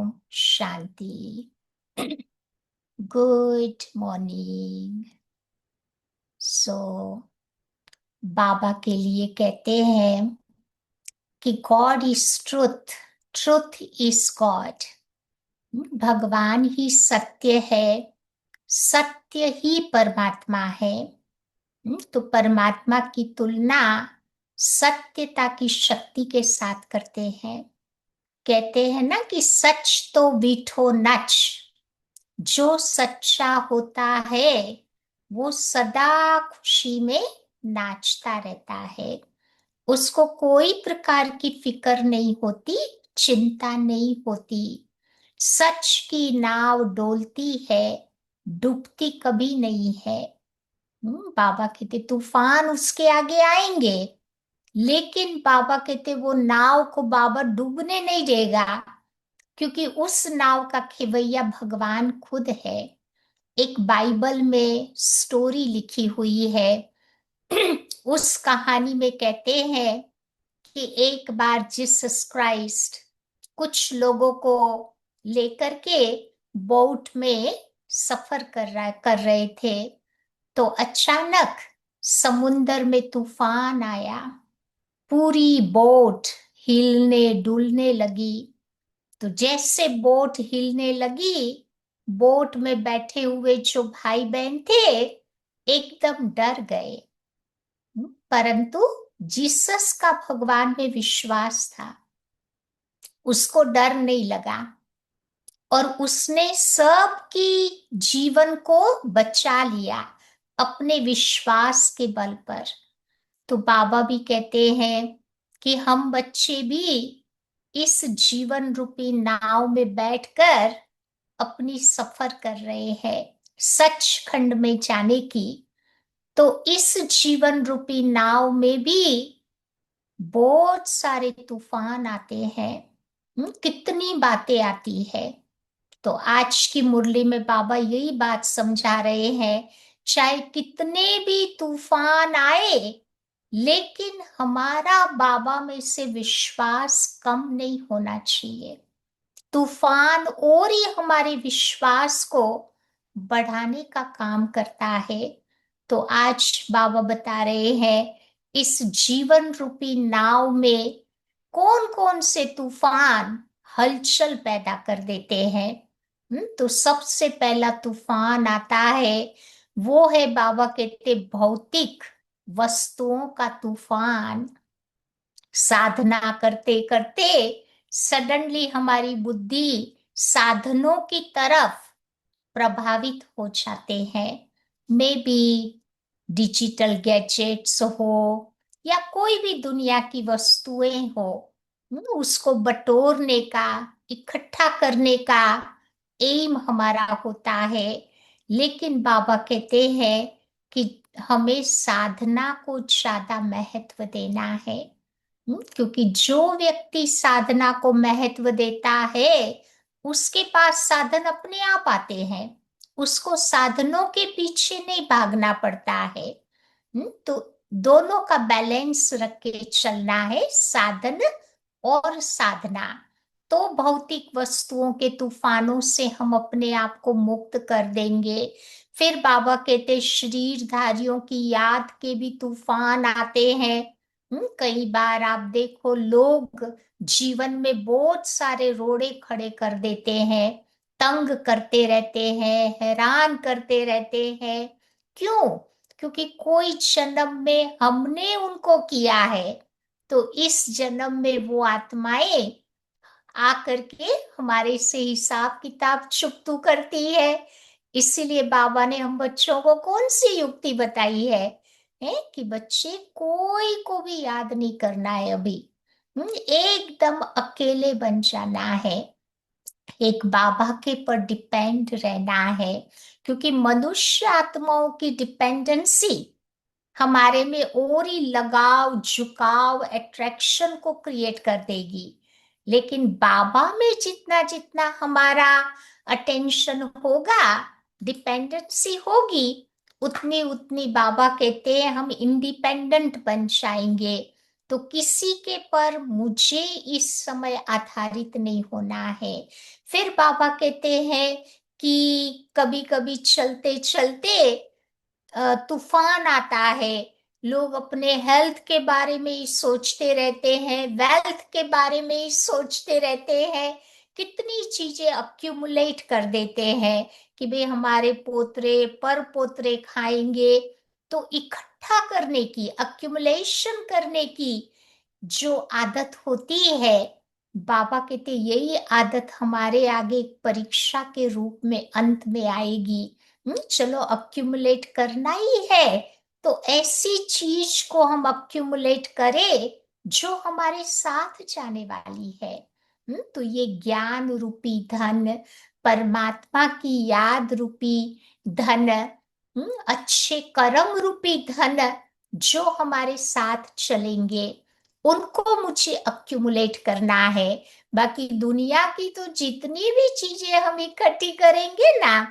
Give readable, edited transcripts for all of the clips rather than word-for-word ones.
Om Shanti. Good morning. सो बाबा के लिए कहते हैं कि God is truth, truth is God. भगवान ही सत्य है, सत्य ही परमात्मा है। तो परमात्मा की तुलना सत्यता की शक्ति के साथ करते हैं। कहते हैं ना कि सच तो वीठो नच, जो सच्चा होता है वो सदा खुशी में नाचता रहता है। उसको कोई प्रकार की फिक्र नहीं होती, चिंता नहीं होती। सच की नाव डोलती है, डूबती कभी नहीं है। बाबा कहते तूफान उसके आगे आएंगे, लेकिन बाबा कहते वो नाव को बाबा डूबने नहीं देगा, क्योंकि उस नाव का खेवैया भगवान खुद है। एक बाइबल में स्टोरी लिखी हुई है। उस कहानी में कहते हैं कि एक बार जीसस क्राइस्ट कुछ लोगों को लेकर के बोट में सफर कर रहे थे। तो अचानक समुंदर में तूफान आया, पूरी बोट हिलने डुलने लगी। तो जैसे बोट हिलने लगी, बोट में बैठे हुए जो भाई बहन थे एकदम डर गए। परंतु जीसस का भगवान में विश्वास था, उसको डर नहीं लगा और उसने सबकी जीवन को बचा लिया अपने विश्वास के बल पर। तो बाबा भी कहते हैं कि हम बच्चे भी इस जीवन रूपी नाव में बैठकर अपनी सफर कर रहे हैं सचखंड में जाने की। तो इस जीवन रूपी नाव में भी बहुत सारे तूफान आते हैं। कितनी बातें आती है। तो आज की मुरली में बाबा यही बात समझा रहे हैं, चाहे कितने भी तूफान आए, लेकिन हमारा बाबा में से विश्वास कम नहीं होना चाहिए। तूफान और ही हमारे विश्वास को बढ़ाने का काम करता है। तो आज बाबा बता रहे हैं इस जीवन रूपी नाव में कौन कौन से तूफान हलचल पैदा कर देते हैं। तो सबसे पहला तूफान आता है, वो है बाबा कहते भौतिक वस्तुओं का तूफान। साधना करते करते सडनली हमारी बुद्धि साधनों की तरफ प्रभावित हो जाते हैं। मे बी डिजिटल गैजेट्स हो या कोई भी दुनिया की वस्तुएं हो, उसको बटोरने का, इकट्ठा करने का एम हमारा होता है। लेकिन बाबा कहते हैं कि हमें साधना को ज्यादा महत्व देना है। क्योंकि जो व्यक्ति साधना को महत्व देता है उसके पास साधन अपने आप आते हैं, उसको साधनों के पीछे नहीं भागना पड़ता है। तो दोनों का बैलेंस रख के चलना है, साधन और साधना। तो भौतिक वस्तुओं के तूफानों से हम अपने आप को मुक्त कर देंगे। फिर बाबा कहते शरीरधारियों की याद के भी तूफान आते हैं। कई बार आप देखो लोग जीवन में बहुत सारे रोड़े खड़े कर देते हैं, तंग करते रहते हैं, हैरान करते रहते हैं। क्यों? क्योंकि कोई जन्म में हमने उनको किया है, तो इस जन्म में वो आत्माएं आकर के हमारे से हिसाब किताब चुकतू करती है। इसीलिए बाबा ने हम बच्चों को कौन सी युक्ति बताई है कि बच्चे कोई को भी याद नहीं करना है अभी। एकदम अकेले बन जाना है, एक बाबा के पर डिपेंड रहना है। क्योंकि मनुष्य आत्माओं की डिपेंडेंसी हमारे में और ही लगाव, झुकाव, अट्रैक्शन को क्रिएट कर देगी। लेकिन बाबा में जितना जितना हमारा अटेंशन होगा, डिपेंडेंसी होगी, उतनी उतनी बाबा कहते हैं हम इंडिपेंडेंट बन जाएंगे। तो किसी के पर मुझे इस समय आधारित नहीं होना है। फिर बाबा कहते हैं कि कभी कभी चलते चलते तूफान आता है, लोग अपने हेल्थ के बारे में ही सोचते रहते हैं, वेल्थ के बारे में ही सोचते रहते हैं, कितनी चीजें अक्यूमुलेट कर देते हैं कि भाई हमारे पोतरे पर पोतरे खाएंगे। तो इकट्ठा करने की, अक्यूमुलेशन करने की जो आदत होती है, बाबा कहते यही आदत हमारे आगे एक परीक्षा के रूप में अंत में आएगी। चलो अक्यूमुलेट करना ही है, तो ऐसी चीज को हम अक्यूमुलेट करें जो हमारे साथ जाने वाली है। तो ये ज्ञान रूपी धन, परमात्मा की याद रूपी धन, अच्छे कर्म रूपी धन जो हमारे साथ चलेंगे, उनको मुझे अक्यूमुलेट करना है। बाकी दुनिया की तो जितनी भी चीजें हम इकट्ठी करेंगे ना,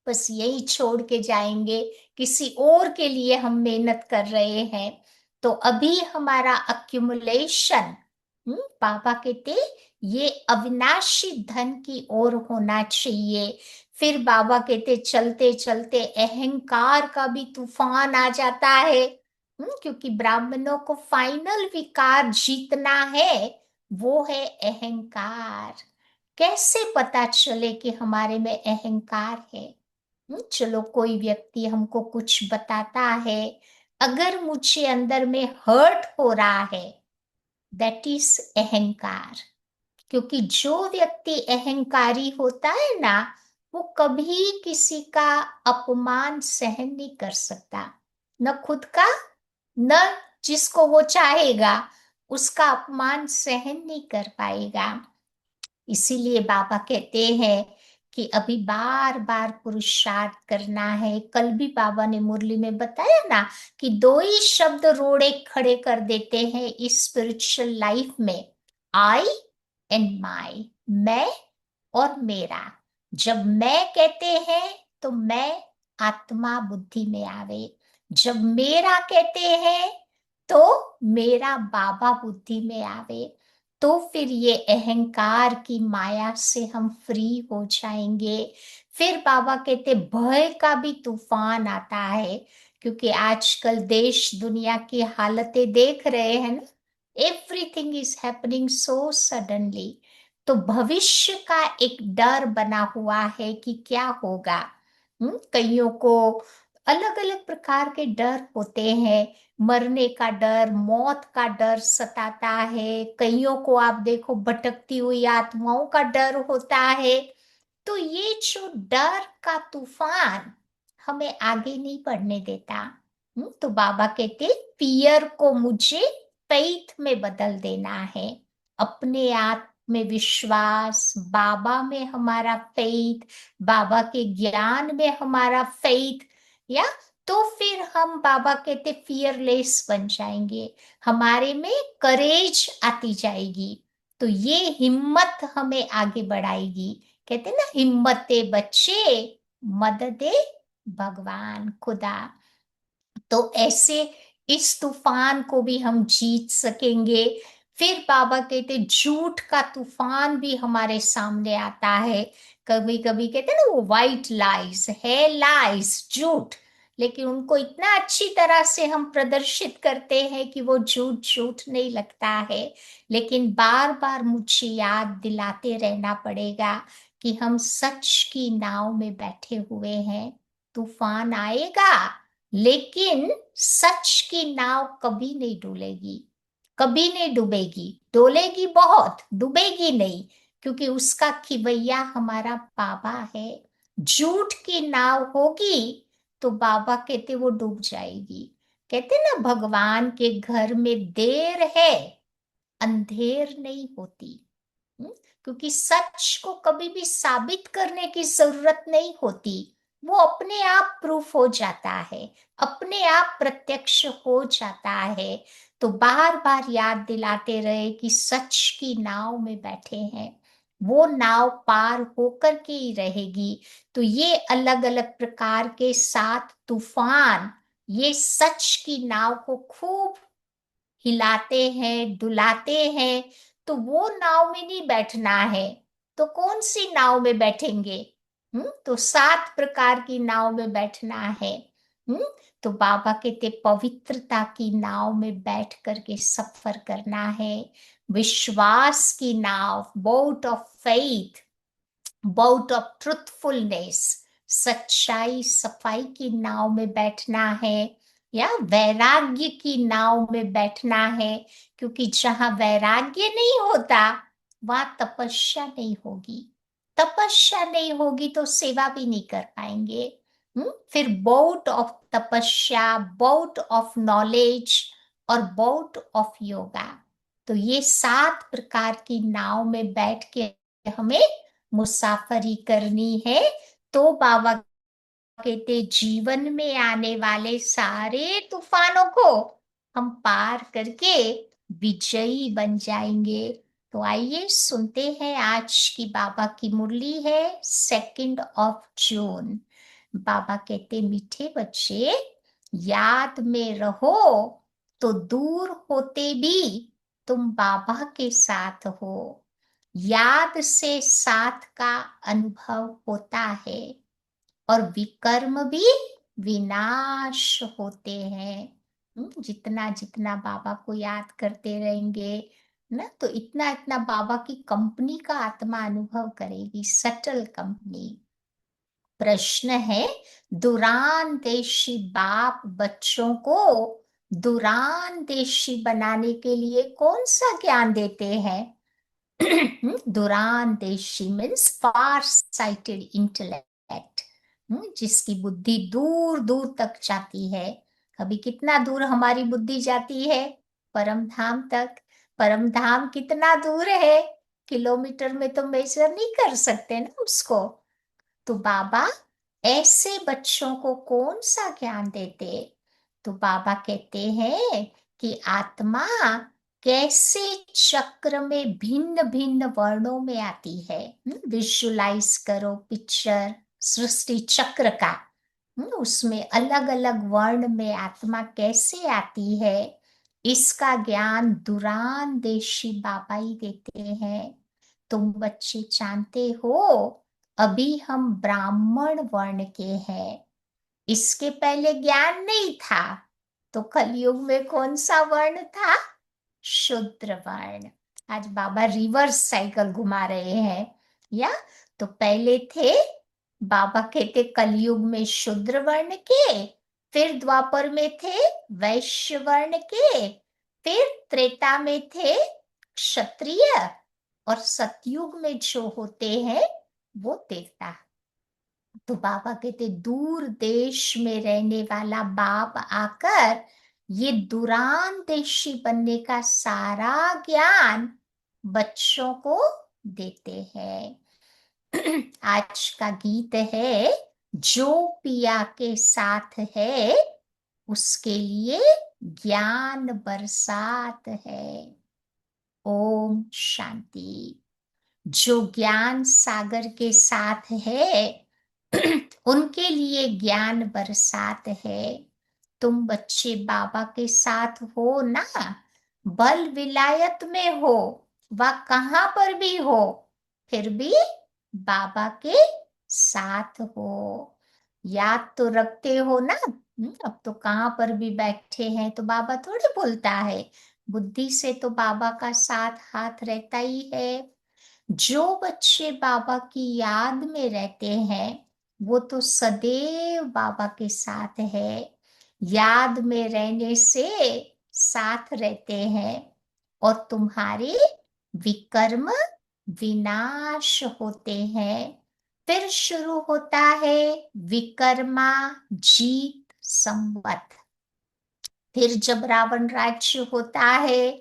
बस यही छोड़ के जाएंगे, किसी और के लिए हम मेहनत कर रहे हैं। तो अभी हमारा अक्यूमुलेशन, पापा कहते ये अविनाशी धन की ओर होना चाहिए। फिर बाबा कहते चलते चलते अहंकार का भी तूफान आ जाता है। क्योंकि ब्राह्मणों को फाइनल विकार जीतना है, वो है अहंकार। कैसे पता चले कि हमारे में अहंकार है? चलो कोई व्यक्ति हमको कुछ बताता है, अगर मुझे अंदर में हर्ट हो रहा है, दैट इज अहंकार। क्योंकि जो व्यक्ति अहंकारी होता है ना, वो कभी किसी का अपमान सहन नहीं कर सकता, न खुद का, न जिसको वो चाहेगा उसका अपमान सहन नहीं कर पाएगा। इसीलिए बाबा कहते हैं कि अभी बार बार पुरुषार्थ करना है। कल भी बाबा ने मुरली में बताया ना कि दो ही शब्द रोड़े खड़े कर देते हैं इस स्पिरिचुअल लाइफ में, आई एंड माई, मैं और मेरा। जब मैं कहते हैं तो मैं आत्मा बुद्धि में आवे, जब मेरा कहते हैं तो मेरा बाबा बुद्धि में आवे। तो फिर ये अहंकार की माया से हम फ्री हो जाएंगे। फिर बाबा कहते भय का भी तूफान आता है, क्योंकि आजकल देश दुनिया की हालतें देख रहे हैं ना, everything is happening so suddenly. तो भविष्य का एक डर बना हुआ है कि क्या होगा। कईयों को अलग अलग प्रकार के डर होते हैं, मरने का डर, मौत का डर सताता है। कईयों को आप देखो भटकती हुई आत्माओं का डर होता है। तो ये जो डर का तूफान हमें आगे नहीं बढ़ने देता। तो बाबा कहते फियर को मुझे फेथ में बदल देना है। अपने आप में विश्वास, बाबा में हमारा फेथ, बाबा के ज्ञान में हमारा फेथ, या तो फिर हम बाबा कहते फियरलेस बन जाएंगे, हमारे में करेज आती जाएगी। तो ये हिम्मत हमें आगे बढ़ाएगी। कहते ना हिम्मते बच्चे, मददे भगवान खुदा। तो ऐसे इस तूफान को भी हम जीत सकेंगे। फिर बाबा कहते झूठ का तूफान भी हमारे सामने आता है। कभी कभी कहते ना वो वाइट लाइज है, लाइज झूठ, लेकिन उनको इतना अच्छी तरह से हम प्रदर्शित करते हैं कि वो झूठ झूठ नहीं लगता है। लेकिन बार बार मुझे याद दिलाते रहना पड़ेगा कि हम सच की नाव में बैठे हुए हैं। तूफान आएगा, लेकिन सच की नाव कभी नहीं डुलेगी, कभी नहीं डूबेगी। डोलेगी बहुत, डूबेगी नहीं, क्योंकि उसका खिवैया हमारा बाबा है। झूठ की नाव होगी तो बाबा कहते वो डूब जाएगी। कहते ना भगवान के घर में देर है, अंधेर नहीं होती। हम्म, क्योंकि सच को कभी भी साबित करने की जरूरत नहीं होती, वो अपने आप प्रूफ हो जाता है, अपने आप प्रत्यक्ष हो जाता है। तो बार बार याद दिलाते रहे कि सच की नाव में बैठे हैं, वो नाव पार होकर के ही रहेगी। तो ये अलग अलग प्रकार के 7 तूफान, ये सच की नाव को खूब हिलाते हैं, डुलाते हैं, तो वो नाव में नहीं बैठना है। तो कौन सी नाव में बैठेंगे? तो 7 प्रकार की नाव में बैठना है। हम्म तो बाबा कहते पवित्रता की नाव में बैठ करके सफर करना है। विश्वास की नाव, boat of faith, boat of truthfulness, सच्चाई सफाई की नाव में बैठना है, या वैराग्य की नाव में बैठना है। क्योंकि जहां वैराग्य नहीं होता, वहां तपस्या नहीं होगी। तपस्या नहीं होगी तो सेवा भी नहीं कर पाएंगे। फिर बोट ऑफ तपस्या, बोट ऑफ नॉलेज, और बोट ऑफ योगा। तो ये 7 प्रकार की नाव में बैठ के हमें मुसाफरी करनी है। तो बाबा कहते जीवन में आने वाले सारे तूफानों को हम पार करके विजयी बन जाएंगे। तो आइए सुनते हैं, आज की बाबा की मुरली है 2 जून। बाबा कहते मीठे बच्चे, याद में रहो तो दूर होते भी तुम बाबा के साथ हो। याद से साथ का अनुभव होता है, और विकर्म भी विनाश होते हैं। जितना जितना बाबा को याद करते रहेंगे ना, तो इतना इतना बाबा की कंपनी का आत्मा अनुभव करेगी, सटल कंपनी। प्रश्न है, दुरान देशी बाप बच्चों को दुरान देशी बनाने के लिए कौन सा ज्ञान देते हैं? दुरानदेशी मीन्स फार साइटेड इंटेलेक्ट, जिसकी बुद्धि दूर दूर तक जाती है। अभी कितना दूर हमारी बुद्धि जाती है? परम धाम तक। परम धाम कितना दूर है? किलोमीटर में तो मेजर नहीं कर सकते ना उसको। तो बाबा ऐसे बच्चों को कौन सा ज्ञान देते? तो बाबा कहते हैं कि आत्मा कैसे चक्र में भिन्न भिन्न वर्णों में आती है। विजुलाइज करो पिक्चर सृष्टि चक्र का। उसमें अलग अलग वर्ण में आत्मा कैसे आती है, इसका ज्ञान दुरान देशी बाबा ही देते हैं। तुम बच्चे जानते हो, अभी हम ब्राह्मण वर्ण के हैं। इसके पहले ज्ञान नहीं था। तो कलयुग में कौन सा वर्ण था? शूद्र वर्ण। आज बाबा रिवर्स साइकिल घुमा रहे हैं। या तो पहले थे, बाबा कहते कलयुग में शूद्र वर्ण के, फिर द्वापर में थे वैश्य वर्ण के, फिर त्रेता में थे क्षत्रिय, और सतयुग में जो होते हैं वो देवता। तो बाबा कहते दूर देश में रहने वाला बाप आकर ये दुरान देशी बनने का सारा ज्ञान बच्चों को देते हैं। आज का गीत है, जो पिया के साथ है उसके लिए ज्ञान बरसात है। ओम शांति। जो ज्ञान सागर के साथ है उनके लिए ज्ञान बरसात है। तुम बच्चे बाबा के साथ हो ना, बल विलायत में हो व कहाँ पर भी हो, फिर भी बाबा के साथ हो। याद तो रखते हो ना? अब तो कहाँ पर भी बैठे हैं तो बाबा थोड़ी भूलता है। बुद्धि से तो बाबा का साथ हाथ रहता ही है। जो बच्चे बाबा की याद में रहते हैं वो तो सदैव बाबा के साथ है। याद में रहने से साथ रहते हैं, और तुम्हारे विकर्म विनाश होते हैं। फिर शुरू होता है विकर्मा जीत संवत। फिर जब रावण राज्य होता है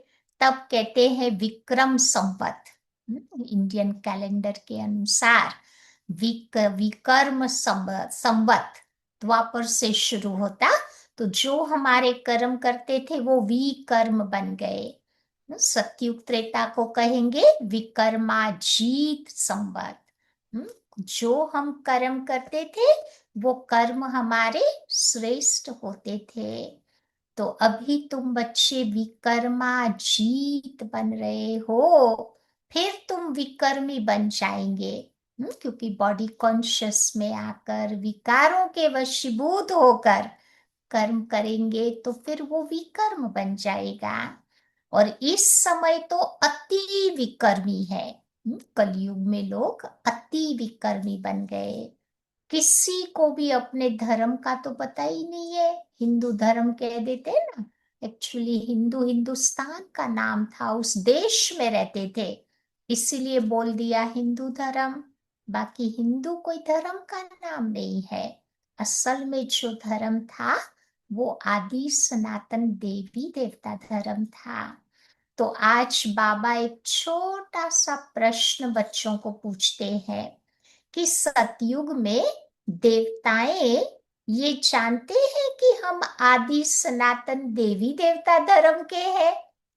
तब कहते हैं विक्रम संवत। इंडियन कैलेंडर के अनुसार विकर्म संवत द्वापर से शुरू होता। तो जो हमारे कर्म करते थे वो विकर्म बन गए। सतयुग त्रेता को कहेंगे विकर्माजीत संवत। जो हम कर्म करते थे वो कर्म हमारे श्रेष्ठ होते थे। तो अभी तुम बच्चे विकर्मा जीत बन रहे हो, फिर तुम विकर्मी बन जाएंगे। क्योंकि बॉडी कॉन्शियस में आकर विकारों के वशीभूत होकर कर्म करेंगे तो फिर वो विकर्म बन जाएगा। और इस समय तो अति विकर्मी है। कलयुग में लोग अति विकर्मी बन गए। किसी को भी अपने धर्म का तो पता ही नहीं है। हिंदू धर्म कह देते हैं ना, एक्चुअली हिंदू हिंदुस्तान का नाम था, उस देश में रहते थे, इसीलिए बोल दिया हिंदू धर्म। बाकी हिंदू कोई धर्म का नाम नहीं है। असल में जो धर्म था वो आदि सनातन देवी देवता धर्म था। तो आज बाबा एक छोटा सा प्रश्न बच्चों को पूछते हैं कि सतयुग में देवताएं ये जानते हैं कि हम आदि सनातन देवी देवता धर्म के हैं?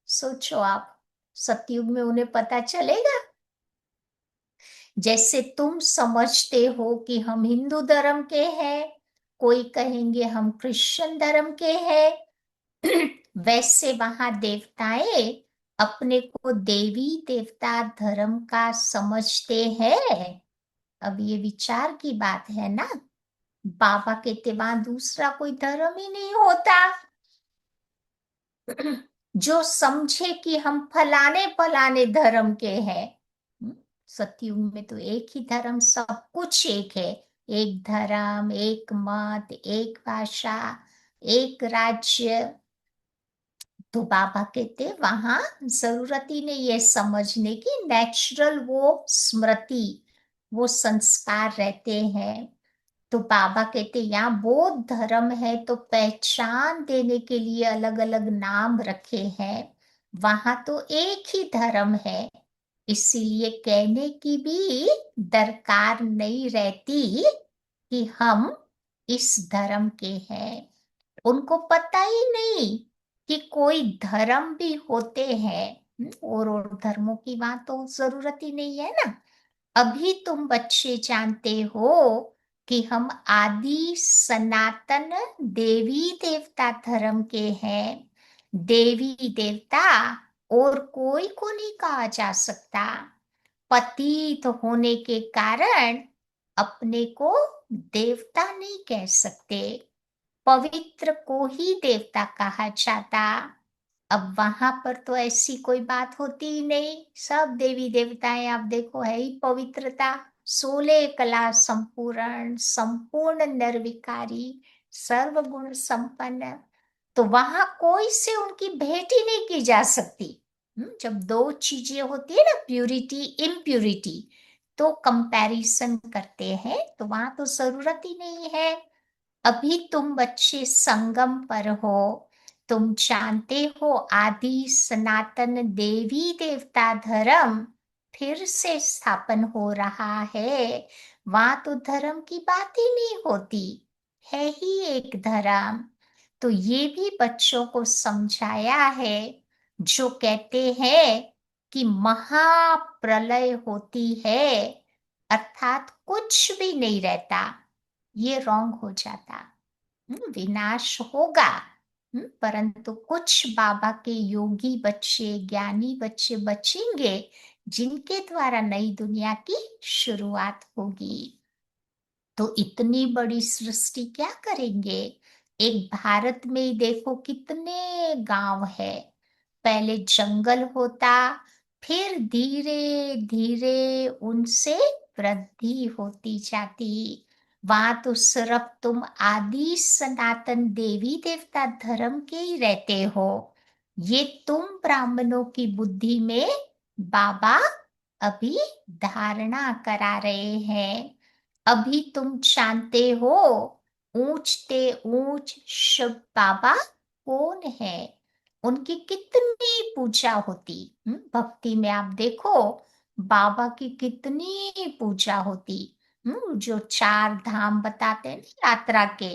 सोचो आप, सतयुग में उन्हें पता चलेगा? जैसे तुम समझते हो कि हम हिंदू धर्म के हैं, कोई कहेंगे हम क्रिश्चियन धर्म के हैं, वैसे वहां देवताएं अपने को देवी देवता धर्म का समझते हैं? अब ये विचार की बात है ना। बाबा कहते वहां दूसरा कोई धर्म ही नहीं होता। जो समझे कि हम फलाने फलाने धर्म के हैं। सतयुग में तो एक ही धर्म, सब कुछ एक है। एक धर्म, एक मत, एक भाषा, एक राज्य। तो बाबा कहते वहां जरूरत ही नहीं है समझने की, नेचुरल वो स्मृति, वो संस्कार रहते हैं। तो बाबा कहते यहाँ बौद्ध धर्म है तो पहचान देने के लिए अलग अलग नाम रखे हैं। वहां तो एक ही धर्म है, इसीलिए कहने की भी दरकार नहीं रहती कि हम इस धर्म के हैं। उनको पता ही नहीं कि कोई धर्म भी होते हैं। और धर्मों की वहां तो जरूरत ही नहीं है ना। अभी तुम बच्चे जानते हो कि हम आदि सनातन देवी देवता धर्म के हैं। देवी देवता और कोई को नहीं कहा जा सकता। पतित होने के कारण अपने को देवता नहीं कह सकते, पवित्र को ही देवता कहा जाता। अब वहां पर तो ऐसी कोई बात होती ही नहीं, सब देवी देवताएं आप देखो है ही पवित्रता। 16 कला संपूर्ण, संपूर्ण निर्विकारी, सर्वगुण संपन्न। तो वहां कोई से उनकी भेंट ही नहीं की जा सकती। जब दो चीजें होती है ना, प्यूरिटी इम्प्यूरिटी, तो कंपैरिजन करते हैं, तो वहां तो जरूरत ही नहीं है। अभी तुम बच्चे संगम पर हो, तुम जानते हो आदि सनातन देवी देवता धर्म फिर से स्थापन हो रहा है। वहां तो धर्म की बात ही नहीं होती, है ही एक धर्म। तो ये भी बच्चों को समझाया है। जो कहते हैं कि महाप्रलय होती है अर्थात कुछ भी नहीं रहता, ये रॉन्ग हो जाता। विनाश होगा। परंतु कुछ बाबा के योगी बच्चे, ज्ञानी बच्चे बचेंगे, जिनके द्वारा नई दुनिया की शुरुआत होगी। तो इतनी बड़ी सृष्टि क्या करेंगे? एक भारत में ही देखो कितने गांव है। पहले जंगल होता, फिर धीरे धीरे उनसे वृद्धि होती जाती। वहां तो सिर्फ तुम आदि सनातन देवी देवता धर्म के ही रहते हो। ये तुम ब्राह्मणों की बुद्धि में बाबा अभी धारणा करा रहे हैं। अभी तुम जानते हो ऊंचते ऊंच शिव बाबा कौन है, उनकी कितनी पूजा होती। भक्ति में आप देखो बाबा की कितनी पूजा होती। जो 4 धाम बताते हैं ना यात्रा के,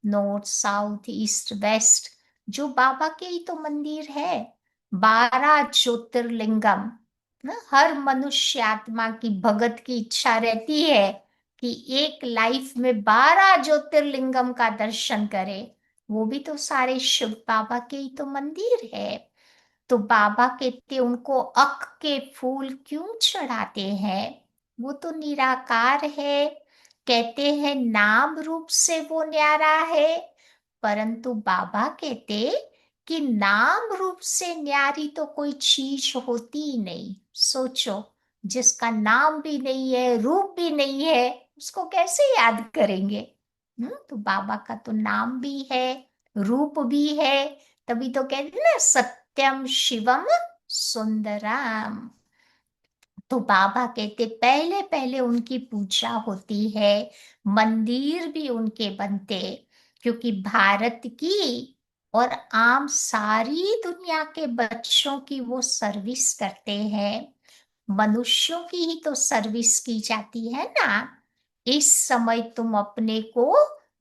नॉर्थ साउथ ईस्ट वेस्ट, जो बाबा के ही तो मंदिर है। 12 ज्योतिर्लिंगम। हर मनुष्य आत्मा की भगत की इच्छा रहती है कि एक लाइफ में 12 ज्योतिर्लिंगम का दर्शन करे। वो भी तो सारे शिव बाबा के ही तो मंदिर है। तो बाबा कहते उनको अक के फूल क्यों चढ़ाते हैं? वो तो निराकार है। कहते हैं नाम रूप से वो न्यारा है। परंतु बाबा कहते कि नाम रूप से न्यारी तो कोई चीज होती ही नहीं। सोचो, जिसका नाम भी नहीं है, रूप भी नहीं है, उसको कैसे याद करेंगे? तो बाबा का तो नाम भी है, रूप भी है। तभी तो कहते हैं ना, सत्यम शिवम सुंदरम। तो बाबा कहते पहले पहले उनकी पूजा होती है, मंदिर भी उनके बनते, क्योंकि भारत की और आम सारी दुनिया के बच्चों की वो सर्विस करते हैं। मनुष्यों की ही तो सर्विस की जाती है ना। इस समय तुम अपने को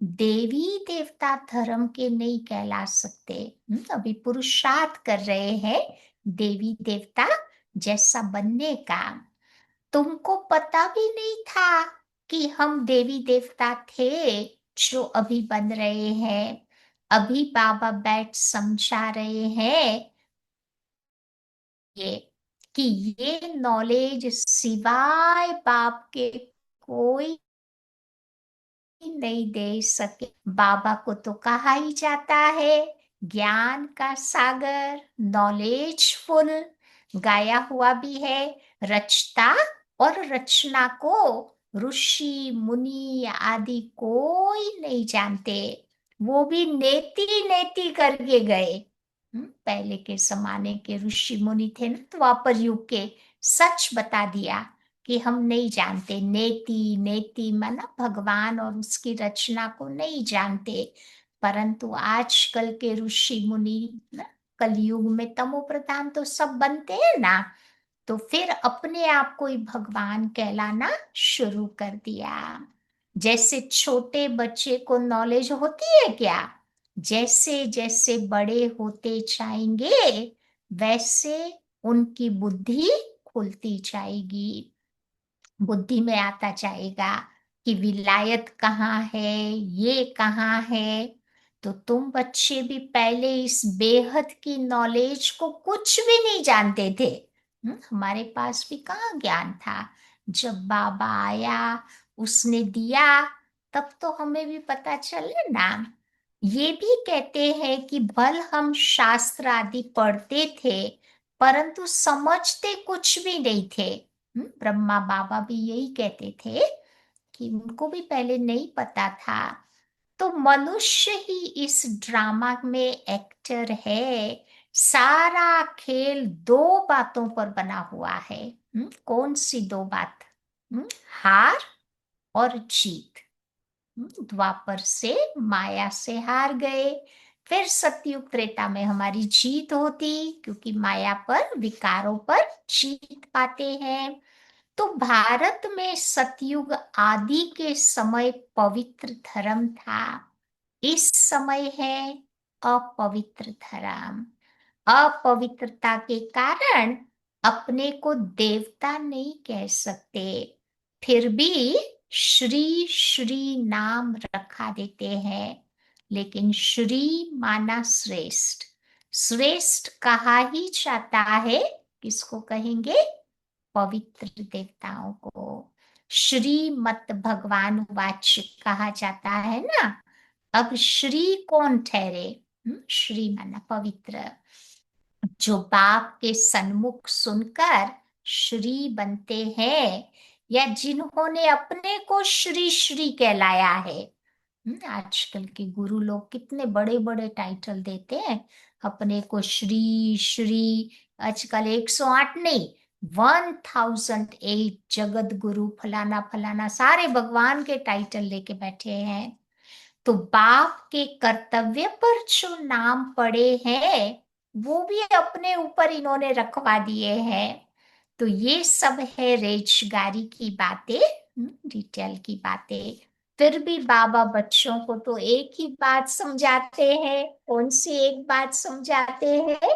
देवी देवता धर्म के नहीं कहला सकते। अभी पुरुषार्थ कर रहे हैं देवी देवता जैसा बनने का। तुमको पता भी नहीं था कि हम देवी देवता थे जो अभी बन रहे हैं। अभी बाबा बैठ समझा रहे हैं ये, कि ये नॉलेज सिवाय बाप के कोई नहीं दे सके। बाबा को तो कहा ही जाता है ज्ञान का सागर, नॉलेजफुल। गाया हुआ भी है, रचता और रचना को ऋषि मुनि आदि कोई नहीं जानते। वो भी नेति नेति करके गए। पहले के जमाने के ऋषि मुनि थे ना, द्वापर युग के, सच बता दिया कि हम नहीं जानते। नेति नेति माना भगवान और उसकी रचना को नहीं जानते। परंतु आजकल के ऋषि मुनि ना, कलयुग में तमो प्रधान तो सब बनते हैं ना, तो फिर अपने आप को ही भगवान कहलाना शुरू कर दिया। जैसे छोटे बच्चे को नॉलेज होती है क्या? जैसे जैसे बड़े होते जाएंगे वैसे उनकी बुद्धि खुलती जाएगी। बुद्धि में आता जाएगा कि विलायत कहाँ है, ये कहाँ है। तो तुम बच्चे भी पहले इस बेहद की नॉलेज को कुछ भी नहीं जानते थे। हमारे पास भी कहाँ ज्ञान था। जब बाबा आया, उसने दिया, तब तो हमें भी पता चले ना। ये भी कहते हैं कि भल हम शास्त्र आदि पढ़ते थे, परंतु समझते कुछ भी नहीं थे। ब्रह्मा बाबा भी यही कहते थे कि उनको भी पहले नहीं पता था। तो मनुष्य ही इस ड्रामा में एक्टर है। सारा खेल दो बातों पर बना हुआ है। कौन सी दो बात? हार और जीत। द्वापर से माया से हार गए, फिर सतयुग त्रेता में हमारी जीत होती, क्योंकि माया पर, विकारों पर जीत पाते हैं। तो भारत में सतयुग आदि के समय पवित्र धर्म था। इस समय है अपवित्र धर्म। अपवित्रता के कारण अपने को देवता नहीं कह सकते, फिर भी श्री श्री नाम रखा देते हैं। लेकिन श्री माना श्रेष्ठ, श्रेष्ठ कहा ही जाता है। किसको कहेंगे? पवित्र देवताओं को। श्रीमत भगवान वाच्य कहा जाता है ना। अब श्री कौन ठहरे? श्री माना पवित्र। जो बाप के सन्मुख सुनकर श्री बनते हैं, या जिन्होंने अपने को श्री श्री कहलाया है। आजकल के गुरु लोग कितने बड़े बड़े टाइटल देते हैं अपने को, श्री श्री। आजकल 108 नहीं, 1008 जगत गुरु फलाना फलाना सारे भगवान के टाइटल लेके बैठे हैं। तो बाप के कर्तव्य पर जो नाम पड़े हैं वो भी अपने ऊपर इन्होंने रखवा दिए हैं। तो ये सब है रेजगारी की बातें, डिटेल की बातें। फिर भी बाबा बच्चों को तो एक ही बात समझाते हैं। कौन सी एक बात समझाते हैं?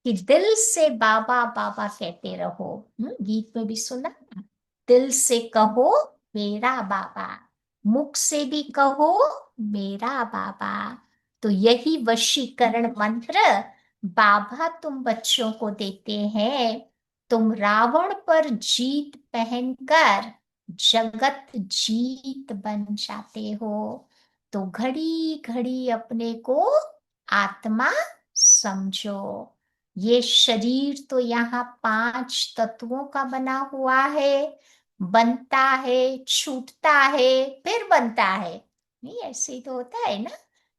कि दिल से बाबा बाबा कहते रहो। गीत में भी सुना ना? दिल से कहो मेरा बाबा, मुख से भी कहो मेरा बाबा। तो यही वशीकरण मंत्र बाबा तुम बच्चों को देते हैं। तुम रावण पर जीत पहनकर जगत जीत बन जाते हो। तो घड़ी घड़ी अपने को आत्मा समझो। ये शरीर तो यहाँ 5 तत्वों का बना हुआ है। बनता है, छूटता है, फिर बनता है। नहीं, ऐसे ही तो होता है ना।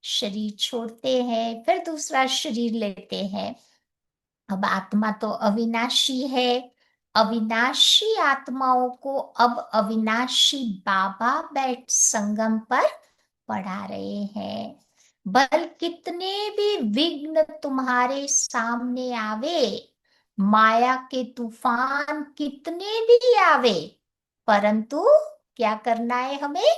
शरीर छोड़ते हैं, फिर दूसरा शरीर लेते हैं। अब आत्मा तो अविनाशी है। अविनाशी आत्माओं को अब अविनाशी बाबा बैठ संगम पर पढ़ा रहे हैं। बल कितने भी विघ्न तुम्हारे सामने आवे, माया के तूफान कितने भी आवे, परंतु क्या करना है हमें?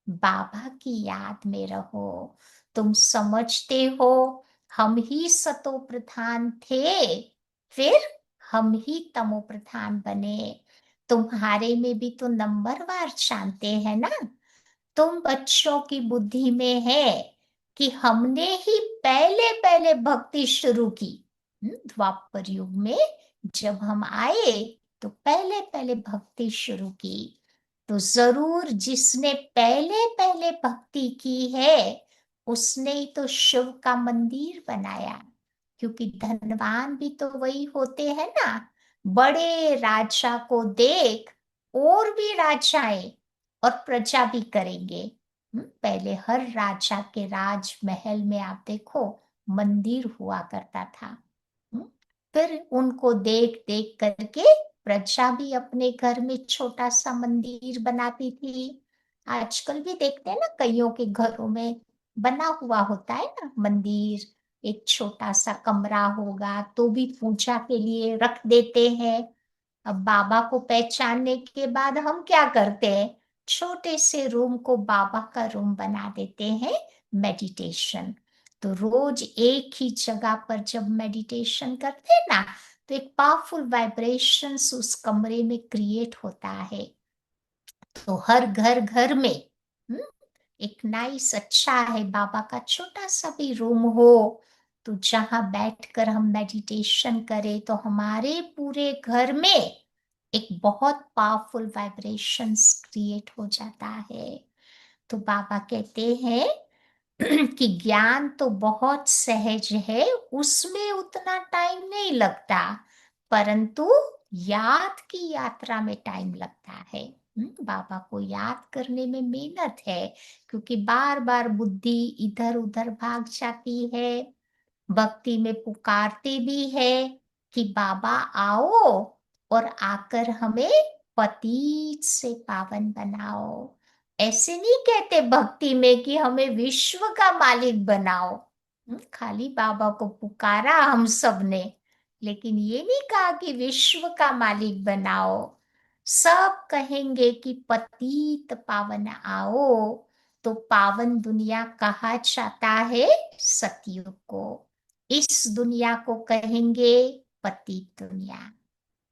बाबा की याद में रहो। तुम समझते हो हम ही सतो प्रधान थे, फिर हम ही तमो प्रधान बने। तुम्हारे में भी तो नंबरवार जानते हैं ना। तुम बच्चों की बुद्धि में है कि हमने ही पहले पहले भक्ति शुरू की। द्वापर युग में जब हम आए तो पहले पहले भक्ति शुरू की। तो जरूर जिसने पहले पहले भक्ति की है उसने ही तो शिव का मंदिर बनाया। क्योंकि धनवान भी तो वही होते हैं ना। बड़े राजा को देख और भी राजाएं और प्रजा भी करेंगे। पहले हर राजा के राजमहल में आप देखो मंदिर हुआ करता था। हम्म, फिर उनको देख देख करके प्रजा भी अपने घर में छोटा सा मंदिर बनाती थी। आजकल भी देखते हैं ना, कईयों के घरों में बना हुआ होता है ना मंदिर। एक छोटा सा कमरा होगा तो भी पूजा के लिए रख देते हैं। अब बाबा को पहचानने के बाद हम क्या करते हैं? छोटे से रूम को बाबा का रूम बना देते हैं मेडिटेशन। तो रोज एक ही जगह पर जब मेडिटेशन करते हैं ना, तो एक पावरफुल वाइब्रेशंस उस कमरे में क्रिएट होता है। तो हर घर घर में हम्म, एक नाइस अच्छा है बाबा का छोटा सा भी रूम हो, तो जहां बैठकर हम मेडिटेशन करें तो हमारे पूरे घर में एक बहुत पावरफुल वाइब्रेशंस क्रिएट हो जाता है। तो बाबा कहते हैं कि ज्ञान तो बहुत सहज है, उसमें उतना टाइम नहीं लगता, परंतु याद की यात्रा में टाइम लगता है। बाबा को याद करने में मेहनत है, क्योंकि बार बार बुद्धि इधर उधर भाग जाती है। भक्ति में पुकारते भी है कि बाबा आओ और आकर हमें पतित से पावन बनाओ। ऐसे नहीं कहते भक्ति में कि हमें विश्व का मालिक बनाओ। खाली बाबा को पुकारा हम सब ने, लेकिन ये नहीं कहा कि विश्व का मालिक बनाओ। सब कहेंगे कि पतित पावन आओ। तो पावन दुनिया कहा जाता है सतयुग को। इस दुनिया को कहेंगे पतित दुनिया।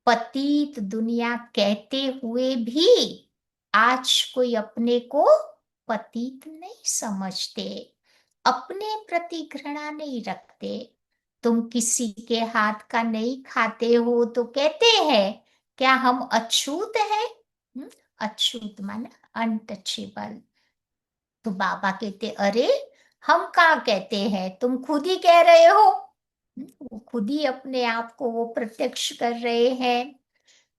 पतित दुनिया कहते हुए भी आज कोई अपने को पतित नहीं समझते, अपने प्रति घृणा नहीं रखते। तुम किसी के हाथ का नहीं खाते हो तो कहते हैं क्या हम अछूत हैं? अछूत माना अनटचेबल। तो बाबा कहते अरे हम कहाँ कहते हैं, तुम खुद ही कह रहे हो। वो खुद ही अपने आप को वो प्रत्यक्ष कर रहे हैं।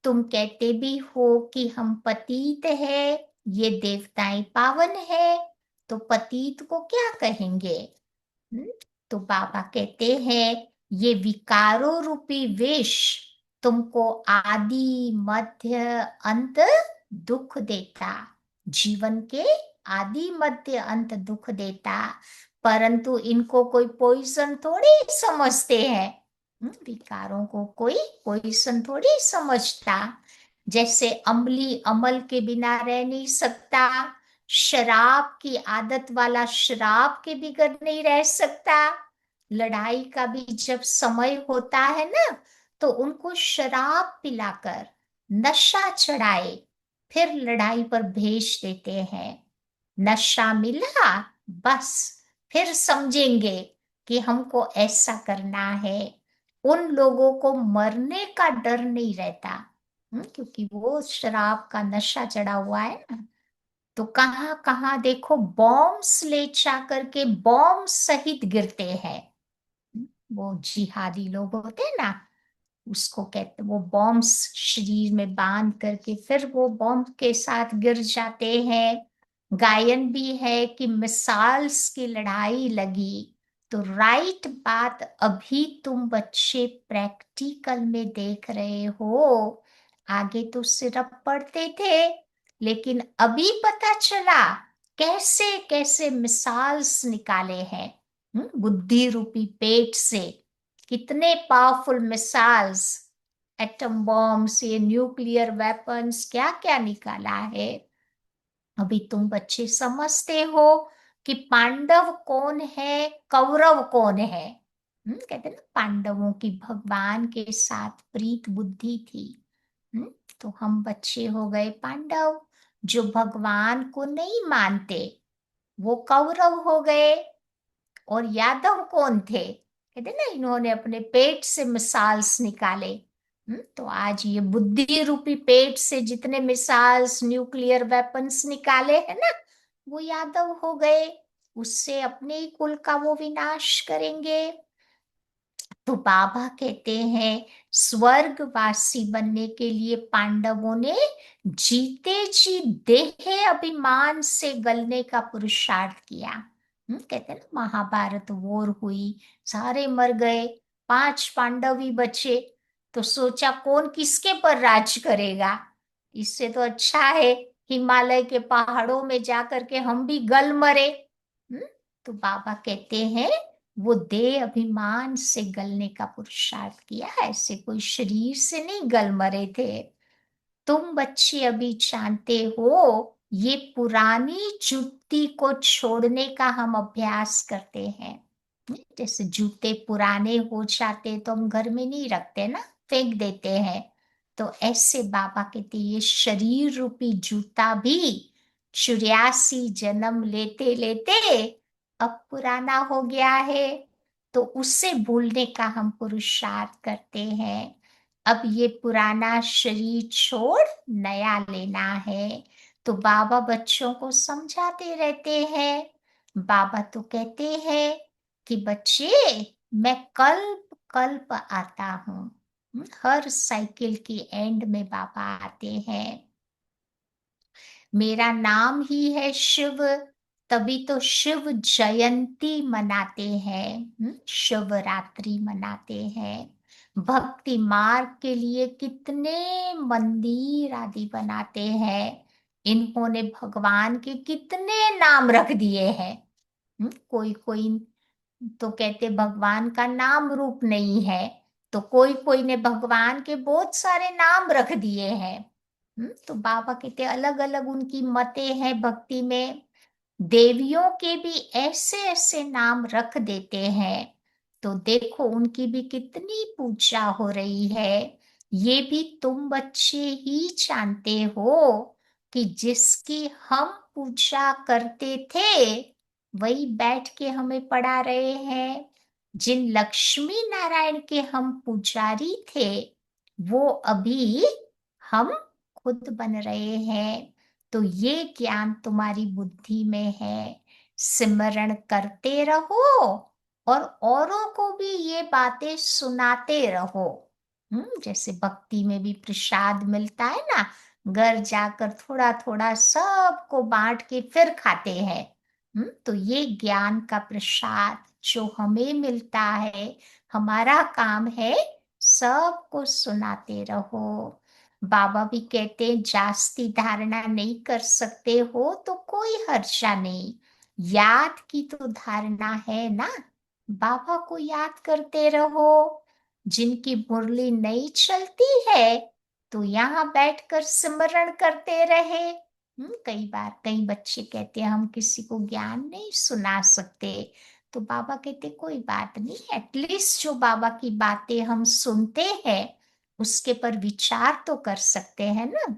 तुम कहते भी हो कि हम पतित है, ये देवताएं पावन है, तो पतित को क्या कहेंगे? हम्म, तो बाबा कहते हैं ये विकारों रूपी विष तुमको आदि मध्य अंत दुख देता। जीवन के आदि मध्य अंत दुख देता, परंतु इनको कोई पॉइजन थोड़ी समझते हैं। विकारों को कोई पॉइजन थोड़ी समझता। जैसे अम्ली अमल के बिना रह नहीं सकता, शराब की आदत वाला शराब के बिगर नहीं रह सकता। लड़ाई का भी जब समय होता है ना, तो उनको शराब पिलाकर नशा चढ़ाए फिर लड़ाई पर भेज देते हैं। नशा मिला, बस फिर समझेंगे कि हमको ऐसा करना है। उन लोगों को मरने का डर नहीं रहता, क्योंकि वो शराब का नशा चढ़ा हुआ है ना। तो कहाँ कहाँ देखो बॉम्ब्स ले जा करके बॉम्ब सहित गिरते हैं। वो जिहादी लोग होते हैं ना, उसको कहते, वो बॉम्ब्स शरीर में बांध करके फिर वो बॉम्ब के साथ गिर जाते हैं। गायन भी है कि मिसाइल्स की लड़ाई लगी। तो राइट बात अभी तुम बच्चे प्रैक्टिकल में देख रहे हो। आगे तो सिर्फ पढ़ते थे, लेकिन अभी पता चला कैसे कैसे मिसाइल्स निकाले हैं, बुद्धि रूपी पेट से। कितने पावरफुल मिसाइल्स, एटम बॉम्ब्स, ये न्यूक्लियर वेपन्स, क्या क्या निकाला है। अभी तुम बच्चे समझते हो कि पांडव कौन है, कौरव कौन है। कहते हैं ना, पांडवों की भगवान के साथ प्रीत बुद्धि थी। हम्म, तो हम बच्चे हो गए पांडव, जो भगवान को नहीं मानते, वो कौरव हो गए। और यादव कौन थे, कहते ना, इन्होंने अपने पेट से मिसाइल्स निकाले। तो आज ये बुद्धि रूपी पेट से जितने मिसाइल्स, न्यूक्लियर वेपन्स निकाले हैं ना, वो यादव हो गए। उससे अपने ही कुल का वो विनाश करेंगे। तो बाबा कहते हैं स्वर्गवासी बनने के लिए पांडवों ने जीते जी देह अभिमान से गलने का पुरुषार्थ किया। कहते हैं ना, महाभारत वॉर हुई, सारे मर गए, 5 पांडव ही बचे। तो सोचा कौन किसके पर राज करेगा। इससे तो अच्छा है हिमालय के पहाड़ों में जाकर के हम भी गल मरे। हम्म, तो बाबा कहते हैं वो देह अभिमान से गलने का पुरुषार्थ किया है, ऐसे कोई शरीर से नहीं गल मरे थे। तुम बच्चे अभी जानते हो, ये पुरानी जूती को छोड़ने का हम अभ्यास करते हैं। जैसे जूते पुराने हो जाते तो हम घर में नहीं रखते ना, फेंक देते हैं। तो ऐसे बाबा कहते ये शरीर रूपी जूता भी 84 जन्म लेते लेते अब पुराना हो गया है। तो उससे भूलने का हम पुरुषार्थ करते हैं। अब ये पुराना शरीर छोड़ नया लेना है। तो बाबा बच्चों को समझाते रहते हैं। बाबा तो कहते हैं कि बच्चे, मैं कल्प कल्प आता हूँ। हर साइकिल की एंड में बाबा आते हैं। मेरा नाम ही है शिव, तभी तो शिव जयंती मनाते हैं, शिवरात्रि मनाते हैं। भक्ति मार्ग के लिए कितने मंदिर आदि बनाते हैं। इन्होंने भगवान के कितने नाम रख दिए हैं। कोई कोई तो कहते भगवान का नाम रूप नहीं है। तो कोई कोई ने भगवान के बहुत सारे नाम रख दिए हैं। तो बाबा कहते अलग अलग उनकी मतें हैं भक्ति में। देवियों के भी ऐसे ऐसे नाम रख देते हैं। तो देखो उनकी भी कितनी पूजा हो रही है। ये भी तुम बच्चे ही जानते हो कि जिसकी हम पूजा करते थे वही बैठ के हमें पढ़ा रहे हैं। जिन लक्ष्मी नारायण के हम पुजारी थे, वो अभी हम खुद बन रहे हैं। तो ये ज्ञान तुम्हारी बुद्धि में है। सिमरण करते रहो और औरों को भी ये बातें सुनाते रहो। जैसे भक्ति में भी प्रसाद मिलता है ना, घर जाकर थोड़ा थोड़ा सबको बांट के फिर खाते हैं। तो ये ज्ञान का प्रसाद जो हमें मिलता है, हमारा काम है सबको सुनाते रहो। बाबा भी कहते हैं जास्ती धारणा नहीं कर सकते हो तो कोई हर्षा नहीं, याद की तो धारणा है ना। बाबा को याद करते रहो। जिनकी मुरली नहीं चलती है तो यहाँ बैठकर सिमरण करते रहे। कई बार कई बच्चे कहते हैं हम किसी को ज्ञान नहीं सुना सकते। तो बाबा कहते कोई बात नहीं, एटलीस्ट जो बाबा की बातें हम सुनते हैं उसके पर विचार तो कर सकते हैं ना।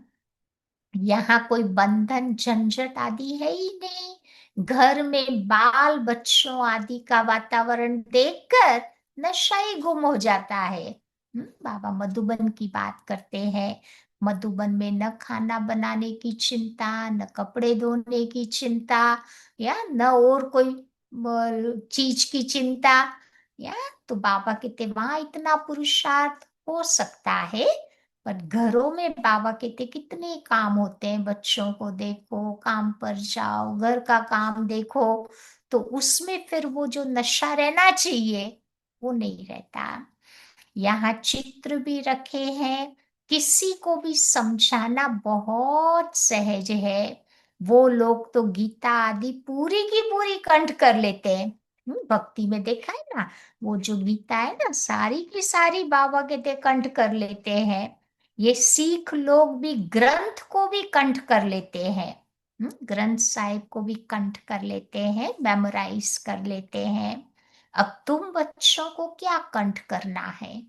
यहाँ कोई बंधन झंझट आदि है ही नहीं। घर में बाल बच्चों आदि का वातावरण देखकर नशा ही गुम हो जाता है। बाबा मधुबन की बात करते हैं। मधुबन में न खाना बनाने की चिंता, न कपड़े धोने की चिंता, या न और कोई चीज की चिंता, या तो बाबा कहते वहां इतना पुरुषार्थ हो सकता है। पर घरों में बाबा कहते कितने काम होते हैं, बच्चों को देखो, काम पर जाओ, घर का काम देखो, तो उसमें फिर वो जो नशा रहना चाहिए वो नहीं रहता। यहाँ चित्र भी रखे हैं। किसी को भी समझाना बहुत सहज है। वो लोग तो गीता आदि पूरी की पूरी कंठ कर लेते हैं। भक्ति में देखा है ना, वो जो गीता है ना, सारी की सारी बाबा कहते कंठ कर लेते हैं। ये सिख लोग भी ग्रंथ को भी कंठ कर लेते हैं। ग्रंथ साहिब को भी कंठ कर लेते हैं, मेमोराइज कर लेते हैं। अब तुम बच्चों को क्या कंठ करना है?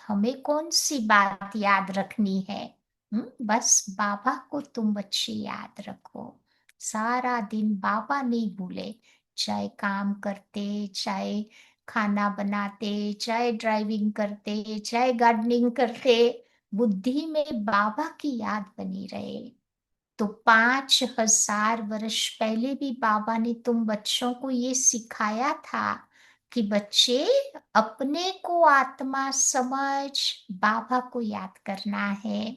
हमें कौन सी बात याद रखनी है? बस बाबा को तुम बच्चे याद रखो। सारा दिन बाबा नहीं भूले, चाहे काम करते, चाहे खाना बनाते, चाहे ड्राइविंग करते, चाहे गार्डनिंग करते, बुद्धि में बाबा की याद बनी रहे। तो 5,000 वर्ष पहले भी बाबा ने तुम बच्चों को ये सिखाया था कि बच्चे, अपने को आत्मा समझ बाबा को याद करना है।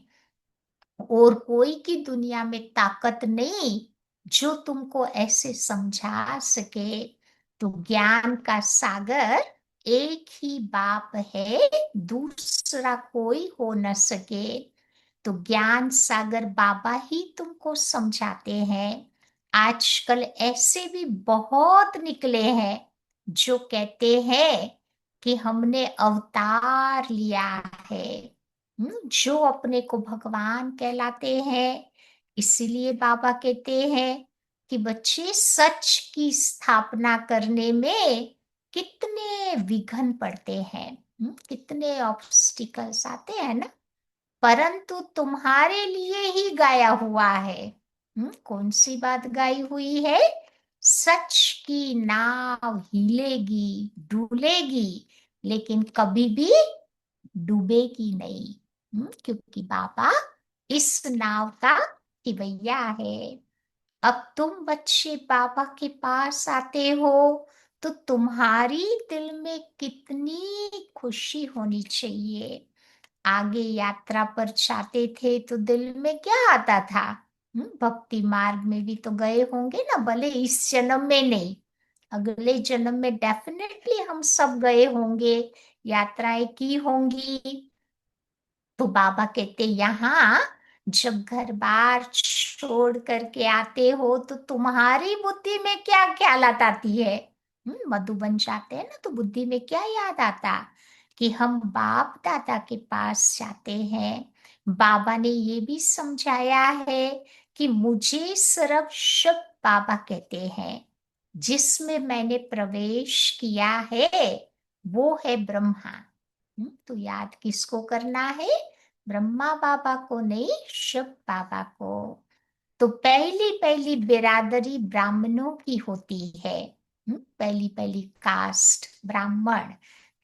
और कोई की दुनिया में ताकत नहीं जो तुमको ऐसे समझा सके। तो ज्ञान का सागर एक ही बाप है, दूसरा कोई हो न सके। तो ज्ञान सागर बाबा ही तुमको समझाते हैं। आजकल ऐसे भी बहुत निकले हैं जो कहते हैं कि हमने अवतार लिया है। जो अपने को भगवान कहलाते हैं। इसीलिए बाबा कहते हैं कि बच्चे, सच की स्थापना करने में कितने विघ्न पड़ते हैं, कितने ऑब्स्टिकल्स आते हैं ना। परंतु तुम्हारे लिए ही गाया हुआ है। कौन सी बात गाई हुई है? सच की नाव हिलेगी, डुलेगी, लेकिन कभी भी डूबेगी नहीं। क्योंकि बाबा इस नाव का तिवैया है। अब तुम बच्चे बाबा के पास आते हो तो तुम्हारी दिल में कितनी खुशी होनी चाहिए। आगे यात्रा पर जाते थे तो दिल में क्या आता था? भक्ति मार्ग में भी तो गए होंगे ना, भले इस जन्म में नहीं, अगले जन्म में डेफिनेटली हम सब गए होंगे, यात्राएं की होंगी। तो बाबा कहते यहाँ जब घर बार छोड़ करके आते हो तो तुम्हारी बुद्धि में क्या ख्यालात आती है? मधुबन जाते हैं ना तो बुद्धि में क्या याद आता? कि हम बाप दादा के पास जाते हैं। बाबा ने ये भी समझाया है कि मुझे सिर्फ शिव बाबा कहते हैं। जिसमें मैंने प्रवेश किया है वो है ब्रह्मा। तो याद किसको करना है? ब्रह्मा बाबा को नहीं, शिव बाबा को। तो पहली पहली बिरादरी ब्राह्मणों की होती है। पहली पहली कास्ट ब्राह्मण,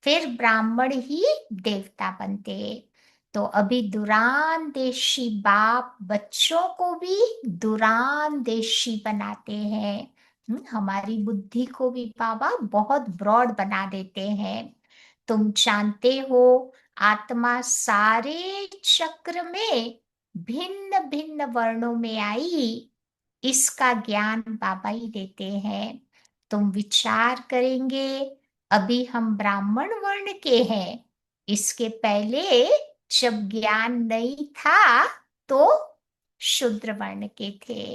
फिर ब्राह्मण ही देवता बनते। तो अभी दुरान देशी बाप बच्चों को भी दुरान देशी बनाते हैं। हमारी बुद्धि को भी बाबा बहुत ब्रॉड बना देते हैं। तुम जानते हो, आत्मा सारे चक्र में भिन्न भिन्न वर्णों में आई, इसका ज्ञान बाबा ही देते हैं। तुम विचार करेंगे, अभी हम ब्राह्मण वर्ण के हैं। इसके पहले जब ज्ञान नहीं था तो शूद्र वर्ण के थे।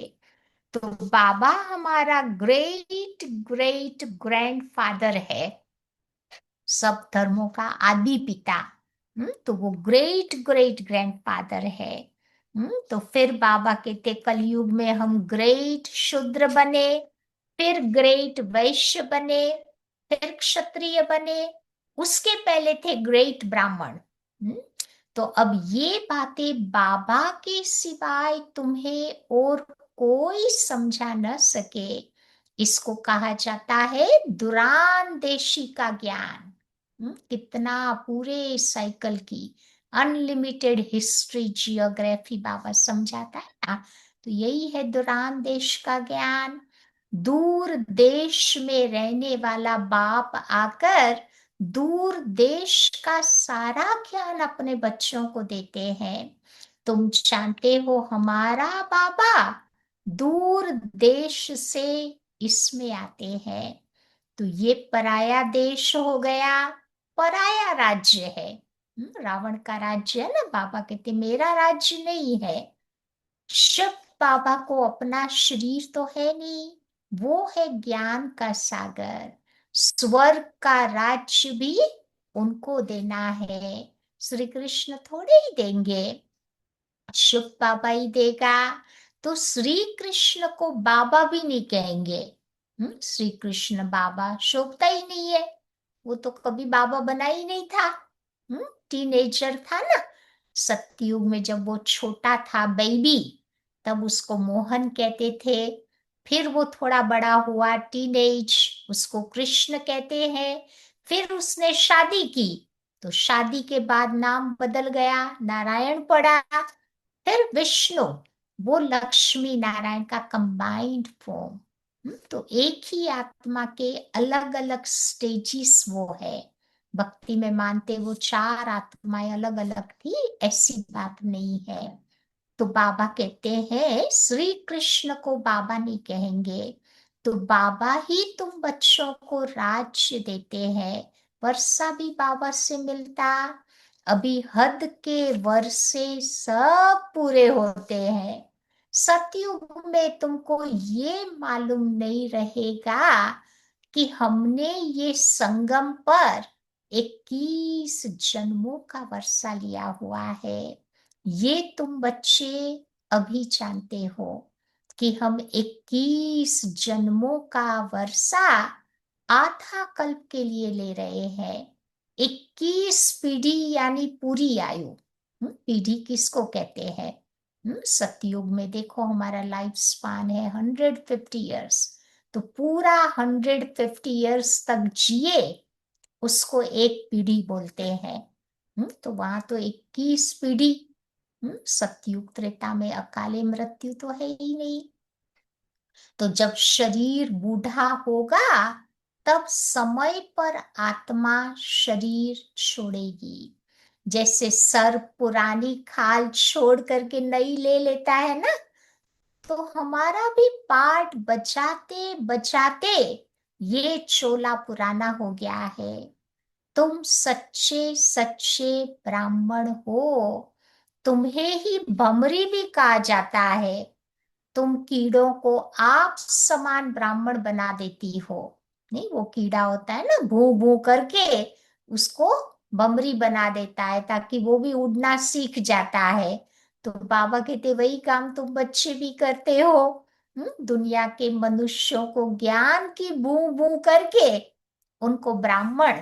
तो बाबा हमारा ग्रेट ग्रेट ग्रैंडफादर है, सब धर्मों का आदि पिता। तो वो ग्रेट ग्रेट ग्रैंडफादर है। तो फिर बाबा कहते कलयुग में हम ग्रेट शूद्र बने, फिर ग्रेट वैश्य बने, फिर क्षत्रिय बने, उसके पहले थे ग्रेट ब्राह्मण। तो अब ये बातें बाबा के सिवाय तुम्हें और कोई समझा न सके। इसको कहा जाता है दूरांदेशी का ज्ञान। कितना पूरे साइकिल की अनलिमिटेड हिस्ट्री जियोग्राफी बाबा समझाता है ना। तो यही है दूरांदेश का ज्ञान। दूर देश में रहने वाला बाप आकर दूर देश का सारा ज्ञान अपने बच्चों को देते हैं। तुम जानते हो हमारा बाबा दूर देश से इसमें आते हैं। तो ये पराया देश हो गया, पराया राज्य है। रावण का राज्य है ना, बाबा कहते मेरा राज्य नहीं है। शिव बाबा को अपना शरीर तो है नहीं, वो है ज्ञान का सागर। स्वर्ग का राज्य भी उनको देना है, श्री कृष्ण थोड़े ही देंगे, शिव बाबा ही देगा। तो श्री कृष्ण को बाबा भी नहीं कहेंगे। श्री कृष्ण बाबा शोभता ही नहीं है, वो तो कभी बाबा बना ही नहीं था। टीनेजर था ना, सतयुग में जब वो छोटा था बेबी, तब उसको मोहन कहते थे। फिर वो थोड़ा बड़ा हुआ टीनेज, उसको कृष्ण कहते हैं। फिर उसने शादी की, तो शादी के बाद नाम बदल गया, नारायण पड़ा। फिर विष्णु, वो लक्ष्मी नारायण का कंबाइंड फॉर्म। तो एक ही आत्मा के अलग अलग स्टेजिस वो है। भक्ति में मानते वो चार आत्माएं अलग अलग थी, ऐसी बात नहीं है। तो बाबा कहते हैं श्री कृष्ण को बाबा नहीं कहेंगे। तो बाबा ही तुम बच्चों को राज्य देते हैं। वर्षा भी बाबा से मिलता। अभी हद के वर्षे सब पूरे होते हैं। सतयुग में तुमको ये मालूम नहीं रहेगा कि हमने ये संगम पर 21 जन्मों का वर्षा लिया हुआ है। ये तुम बच्चे अभी जानते हो कि हम 21 जन्मों का वर्षा आधा कल्प के लिए ले रहे हैं। 21 पीढ़ी यानी पूरी आयु। पीढ़ी किसको कहते हैं? सतयुग में देखो हमारा लाइफ स्पान है 150 ईयर्स। तो पूरा 150 ईयर्स तक जिए उसको एक पीढ़ी बोलते हैं। तो वहां तो 21 पीढ़ी। सतयुग त्रेता में अकाले मृत्यु तो है ही नहीं। तो जब शरीर बूढ़ा होगा तब समय पर आत्मा शरीर छोड़ेगी। जैसे सर्प पुरानी खाल छोड़ करके नई ले लेता है ना, तो हमारा भी पार्ट बचाते बचाते ये चोला पुराना हो गया है। तुम सच्चे सच्चे ब्राह्मण हो, तुम्हें ही भमरी भी कहा जाता है। तुम कीड़ों को आप समान ब्राह्मण बना देती हो। नहीं, वो कीड़ा होता है ना, भू भू करके उसको बमरी बना देता है ताकि वो भी उड़ना सीख जाता है। तो बाबा कहते वही काम तुम बच्चे भी करते हो। दुनिया के मनुष्यों को ज्ञान की बू बू करके उनको ब्राह्मण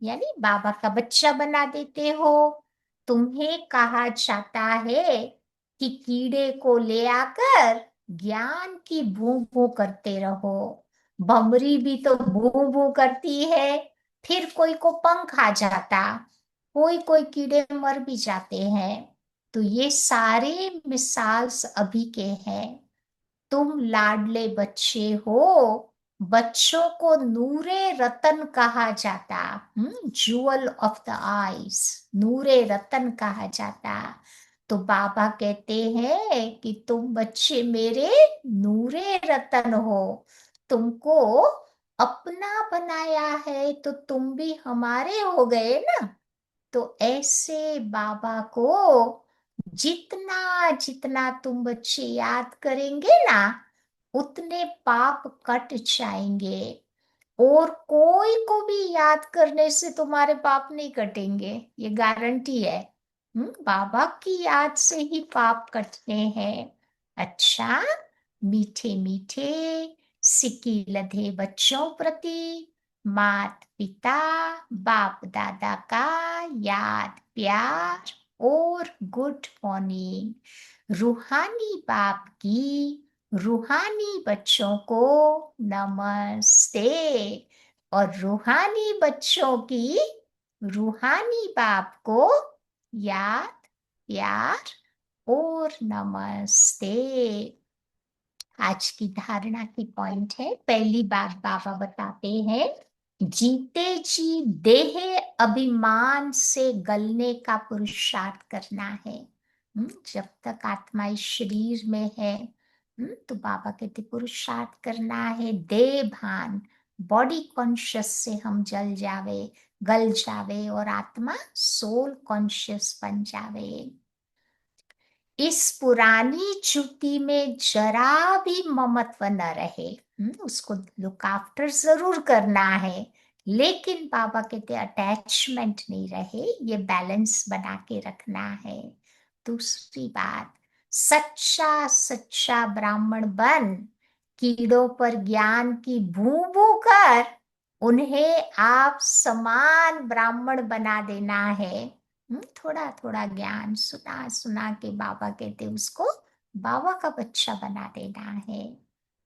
यानी बाबा का बच्चा बना देते हो। तुम्हें कहा जाता है कि कीड़े को ले आकर ज्ञान की भू भू करते रहो। भमरी भी तो भू भू करती है, फिर कोई को पंख आ जाता, कोई कोई कीड़े मर भी जाते हैं। तो ये सारे मिसाल्स अभी के हैं। तुम लाडले बच्चे हो, बच्चों को नूरे रतन कहा जाता। ज्वेल ऑफ द आईज, नूरे रतन कहा जाता। तो बाबा कहते हैं कि तुम बच्चे मेरे नूरे रतन हो, तुमको अपना बनाया है तो तुम भी हमारे हो गए ना। तो ऐसे बाबा को जितना जितना तुम बच्चे याद करेंगे ना, उतने पाप कट जाएंगे। और कोई को भी याद करने से तुम्हारे पाप नहीं कटेंगे, ये गारंटी है। बाबा की याद से ही पाप कटते हैं। अच्छा, मीठे मीठे सिक्की लधे बच्चों प्रति मात पिता बाप दादा का याद प्यार और गुड मॉर्निंग। रूहानी बाप की रूहानी बच्चों को नमस्ते, और रूहानी बच्चों की रूहानी बाप को याद, प्यार और नमस्ते। आज की धारणा की पॉइंट है, पहली बात बाबा बताते हैं, जीते जी देह अभिमान से गलने का पुरुषार्थ करना है। जब तक आत्मा इस शरीर में है, तो बाबा कहते पुरुषार्थ करना है, देह भान, बॉडी कॉन्शियस से हम गल जावे और आत्मा सोल कॉन्शियस बन जावे। इस पुरानी जूती में जरा भी ममत्व न रहे। उसको लुक आफ्टर जरूर करना है, लेकिन बाबा कहते अटैचमेंट नहीं रहे, ये बैलेंस बना के रखना है। दूसरी बात, सच्चा सच्चा ब्राह्मण बन, कीड़ों पर ज्ञान की भू भू कर उन्हें आप समान ब्राह्मण बना देना है। थोड़ा थोड़ा ज्ञान सुना सुना के बाबा कहते उसको बाबा का बच्चा बना देना है।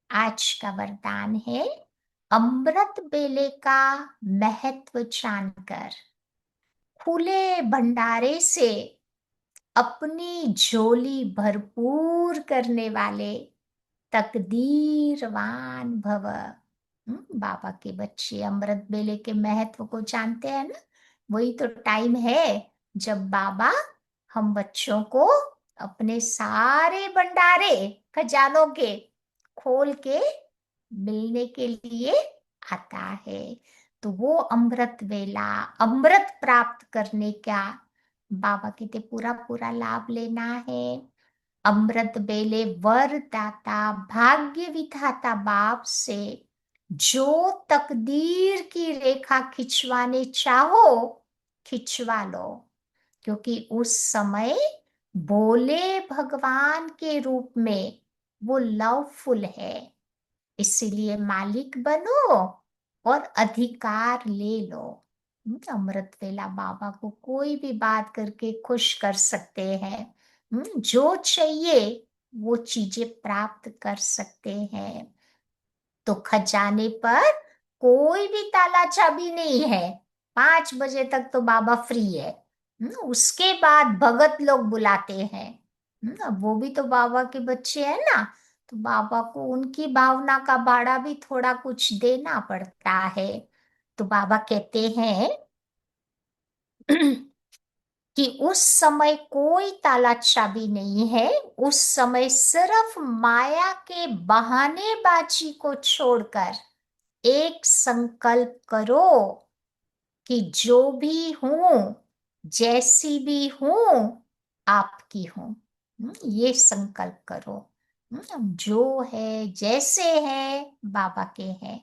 आज का वरदान है, अमृत बेले का महत्व जानकर खुले भंडारे से अपनी झोली भरपूर करने वाले तकदीरवान भव। बाबा के बच्चे अमृत बेले के महत्व को जानते हैं ना, वही तो टाइम है जब बाबा हम बच्चों को अपने सारे भंडारे खजानों के खोल के मिलने के लिए आता है। तो वो अमृत वेला, अमृत प्राप्त करने का बाबा कहते पूरा पूरा लाभ लेना है। अमृत बेले वरदाता भाग्य विधाता बाप से जो तकदीर की रेखा खिंचवाने चाहो, खिंचवा लो, क्योंकि उस समय भोले भगवान के रूप में वो लवफुल है। इसीलिए मालिक बनो और अधिकार ले लो। अमृत वेला बाबा को कोई भी बात करके खुश कर सकते हैं। जो चाहिए वो चीजें प्राप्त कर सकते हैं। तो खजाने पर कोई भी ताला चाबी नहीं है, 5 बजे तक तो बाबा फ्री है। उसके बाद भगत लोग बुलाते हैं। अब वो भी तो बाबा के बच्चे हैं ना, तो बाबा को उनकी भावना का भाड़ा भी थोड़ा कुछ देना पड़ता है। तो बाबा कहते हैं कि उस समय कोई ताला चाबी नहीं है, उस समय सिर्फ माया के बहानेबाजी को छोड़कर एक संकल्प करो कि जो भी हूं, जैसी भी हूं, आपकी हूं। ये संकल्प करो। जो है जैसे है बाबा के हैं,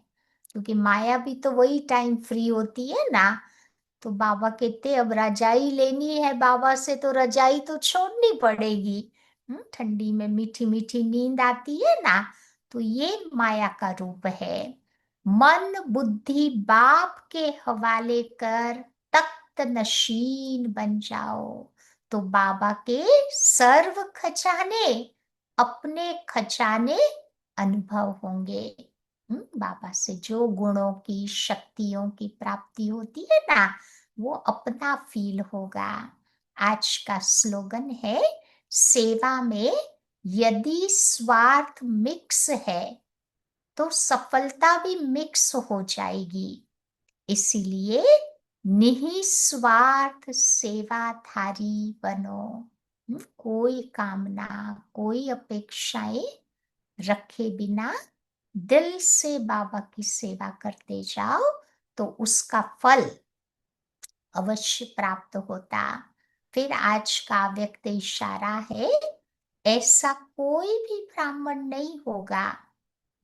क्योंकि माया भी तो वही टाइम फ्री होती है ना। तो बाबा कहते अब रजाई लेनी है बाबा से, तो रजाई तो छोड़नी पड़ेगी। ठंडी में मीठी मीठी नींद आती है ना, तो ये माया का रूप है। मन बुद्धि बाप के हवाले कर तख्त नशीन बन जाओ, तो बाबा के सर्व खजाने अपने खजाने अनुभव होंगे। बाबा से जो गुणों की शक्तियों की प्राप्ति होती है ना, वो अपना फील होगा। आज का स्लोगन है, सेवा में यदि स्वार्थ मिक्स है तो सफलता भी मिक्स हो जाएगी। इसीलिए निस्वार्थ सेवाधारी बनो। कोई कामना, कोई अपेक्षाएं रखे बिना दिल से बाबा की सेवा करते जाओ, तो उसका फल अवश्य प्राप्त होता। फिर आज का व्यक्त इशारा है, ऐसा कोई भी ब्राह्मण नहीं होगा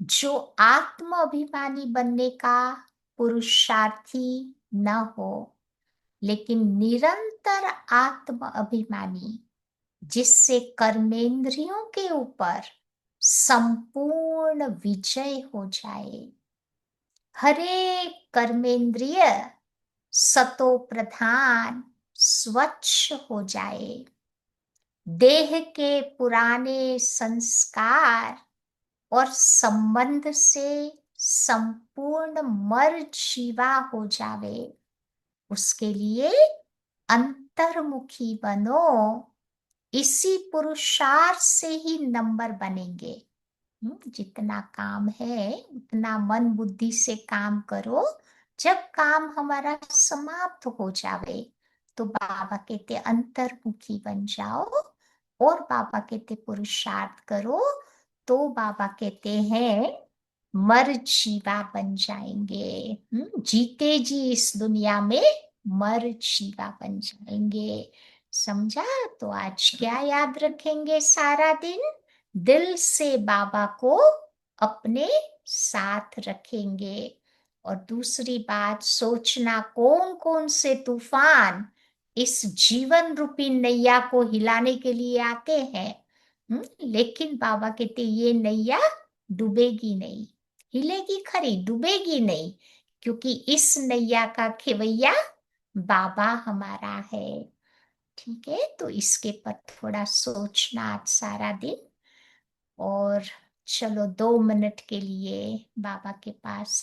जो आत्म अभिमानी बनने का पुरुषार्थी न हो, लेकिन निरंतर आत्म अभिमानी, जिससे कर्मेंद्रियों के ऊपर संपूर्ण विजय हो जाए। हरे कर्मेंद्रिय सतो प्रधान स्वच्छ हो जाए। देह के पुराने संस्कार और संबंध से संपूर्ण मर जीवा हो जावे, उसके लिए अंतर्मुखी बनो। इसी पुरुषार्थ से ही नंबर बनेंगे। जितना काम है उतना मन बुद्धि से काम करो। जब काम हमारा समाप्त हो जावे तो बाबा कहते अंतर्मुखी बन जाओ, और बाबा कहते पुरुषार्थ करो, तो बाबा कहते हैं मर जीवा बन जाएंगे। जीते जी इस दुनिया में मर जीवा बन जाएंगे। समझा? तो आज क्या याद रखेंगे सारा दिन? दिल से बाबा को अपने साथ रखेंगे। और दूसरी बात, सोचना कौन कौन से तूफान इस जीवन रूपी नैया को हिलाने के लिए आते हैं। लेकिन बाबा कहते ये नैया डूबेगी नहीं, हिलेगी खरी, डूबेगी नहीं, क्योंकि इस नैया का खेवैया बाबा हमारा है। ठीक है, तो इसके पर थोड़ा सोचना आज सारा दिन। और चलो 2 मिनट के लिए बाबा के पास